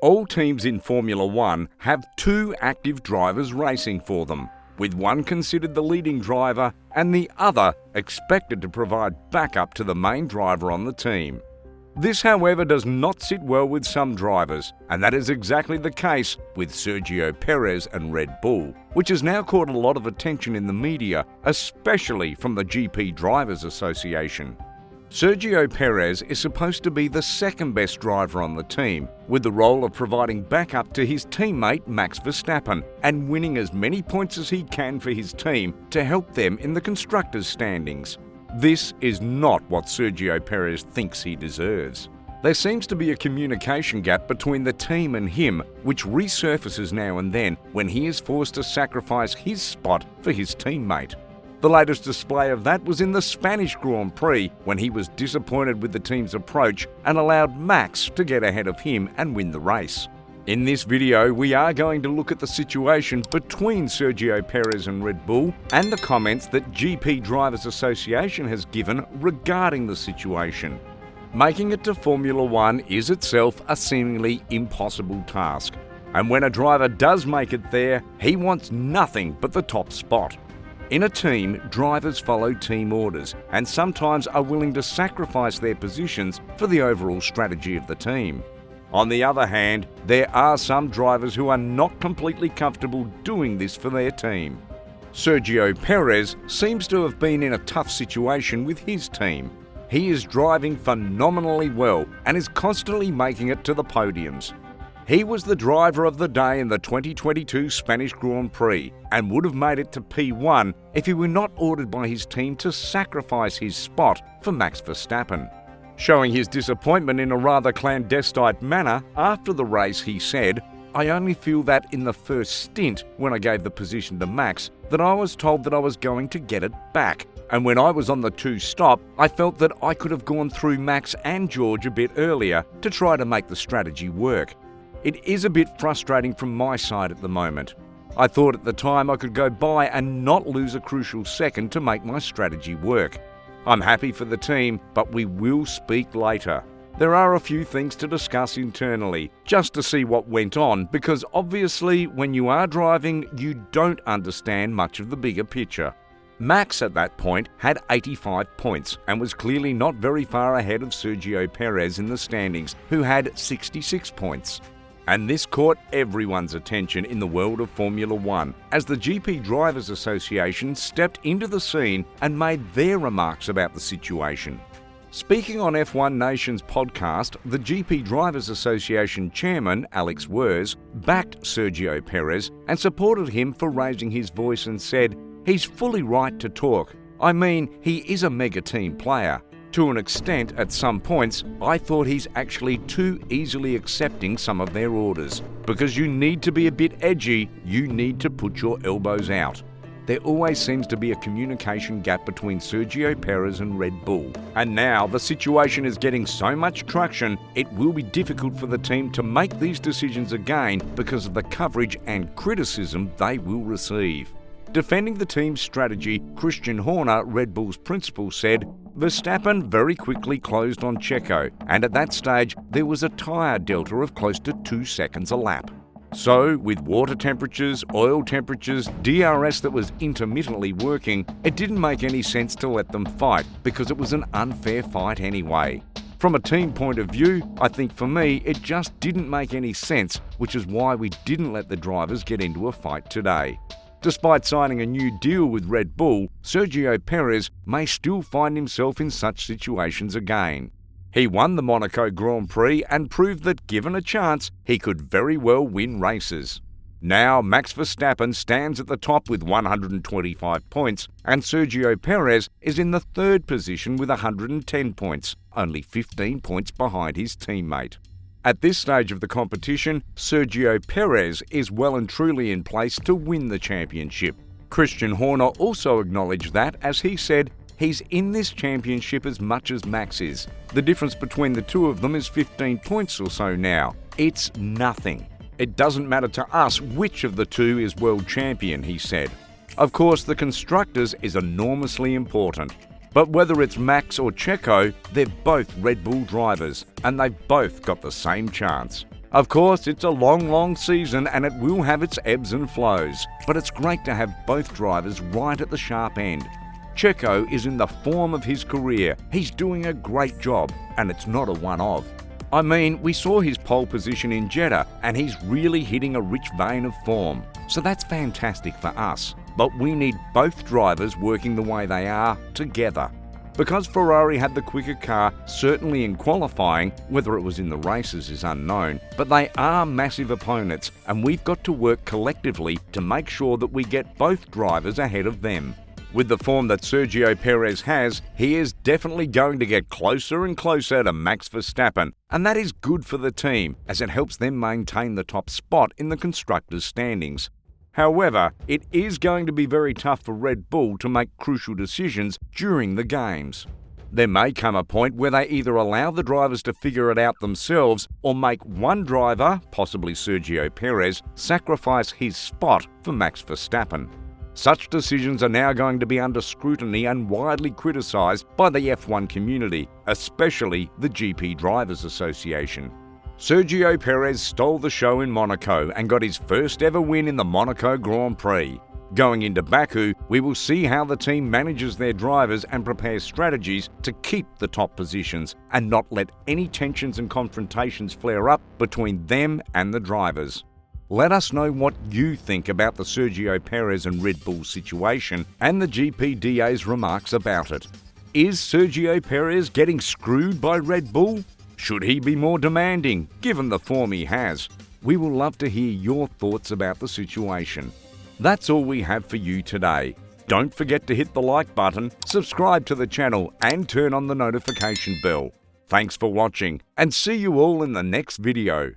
All teams in Formula One have two active drivers racing for them, with one considered the leading driver and the other expected to provide backup to the main driver on the team. This, however, does not sit well with some drivers, and that is exactly the case with Sergio Perez and Red Bull, which has now caught a lot of attention in the media, especially from the GP Drivers Association. Sergio Perez is supposed to be the second best driver on the team, with the role of providing backup to his teammate Max Verstappen and winning as many points as he can for his team to help them in the constructors' standings. This is not what Sergio Perez thinks he deserves. There seems to be a communication gap between the team and him, which resurfaces now and then when he is forced to sacrifice his spot for his teammate. The latest display of that was in the Spanish Grand Prix, when he was disappointed with the team's approach and allowed Max to get ahead of him and win the race. In this video, we are going to look at the situation between Sergio Perez and Red Bull and the comments that GP Drivers Association has given regarding the situation. Making it to Formula One is itself a seemingly impossible task, and when a driver does make it there, he wants nothing but the top spot. In a team, drivers follow team orders and sometimes are willing to sacrifice their positions for the overall strategy of the team. On the other hand, there are some drivers who are not completely comfortable doing this for their team. Sergio Perez seems to have been in a tough situation with his team. He is driving phenomenally well and is constantly making it to the podiums. He was the driver of the day in the 2022 Spanish Grand Prix and would have made it to P1 if he were not ordered by his team to sacrifice his spot for Max Verstappen. Showing his disappointment in a rather clandestine manner, after the race he said, "I only feel that in the first stint, when I gave the position to Max, that I was told that I was going to get it back. And when I was on the two-stop, I felt that I could have gone through Max and George a bit earlier to try to make the strategy work. It is a bit frustrating from my side at the moment. I thought at the time I could go by and not lose a crucial second to make my strategy work. I'm happy for the team, but we will speak later. There are a few things to discuss internally, just to see what went on, because obviously when you are driving, you don't understand much of the bigger picture." Max at that point had 85 points and was clearly not very far ahead of Sergio Perez in the standings, who had 66 points. And this caught everyone's attention in the world of Formula One, as the GP Drivers Association stepped into the scene and made their remarks about the situation. Speaking on F1 Nation's podcast, the GP Drivers Association chairman, Alex Wers, backed Sergio Perez and supported him for raising his voice and said, "He's fully right to talk. I mean, he is a mega team player. To an extent, at some points, I thought he's actually too easily accepting some of their orders. Because you need to be a bit edgy, you need to put your elbows out." There always seems to be a communication gap between Sergio Perez and Red Bull. And now the situation is getting so much traction, it will be difficult for the team to make these decisions again because of the coverage and criticism they will receive. Defending the team's strategy, Christian Horner, Red Bull's principal, said, "Verstappen very quickly closed on Checo, and at that stage there was a tyre delta of close to 2 seconds a lap. So, with water temperatures, oil temperatures, DRS that was intermittently working, it didn't make any sense to let them fight because it was an unfair fight anyway. From a team point of view, I think for me it just didn't make any sense, which is why we didn't let the drivers get into a fight today." Despite signing a new deal with Red Bull, Sergio Perez may still find himself in such situations again. He won the Monaco Grand Prix and proved that given a chance, he could very well win races. Now Max Verstappen stands at the top with 125 points, and Sergio Perez is in the third position with 110 points, only 15 points behind his teammate. At this stage of the competition, Sergio Perez is well and truly in place to win the championship. Christian Horner also acknowledged that, as he said, "He's in this championship as much as Max is. The difference between the two of them is 15 points or so now. It's nothing. It doesn't matter to us which of the two is world champion," he said. Of course, the constructors is enormously important. But whether it's Max or Checo, they're both Red Bull drivers, and they've both got the same chance. Of course, it's a long season and it will have its ebbs and flows, but it's great to have both drivers right at the sharp end. Checo is in the form of his career. He's doing a great job, and it's not a one-off. I mean, we saw his pole position in Jeddah, and he's really hitting a rich vein of form. So that's fantastic for us. But we need both drivers working the way they are together. Because Ferrari had the quicker car, certainly in qualifying, whether it was in the races is unknown, but they are massive opponents, and we've got to work collectively to make sure that we get both drivers ahead of them. With the form that Sergio Perez has, he is definitely going to get closer and closer to Max Verstappen, and that is good for the team, as it helps them maintain the top spot in the constructors' standings. However, it is going to be very tough for Red Bull to make crucial decisions during the games. There may come a point where they either allow the drivers to figure it out themselves or make one driver, possibly Sergio Perez, sacrifice his spot for Max Verstappen. Such decisions are now going to be under scrutiny and widely criticised by the F1 community, especially the GP Drivers Association. Sergio Perez stole the show in Monaco and got his first ever win in the Monaco Grand Prix. Going into Baku, we will see how the team manages their drivers and prepares strategies to keep the top positions and not let any tensions and confrontations flare up between them and the drivers. Let us know what you think about the Sergio Perez and Red Bull situation and the GPDA's remarks about it. Is Sergio Perez getting screwed by Red Bull? Should he be more demanding, given the form he has? We will love to hear your thoughts about the situation. That's all we have for you today. Don't forget to hit the like button, subscribe to the channel, and turn on the notification bell. Thanks for watching, and see you all in the next video.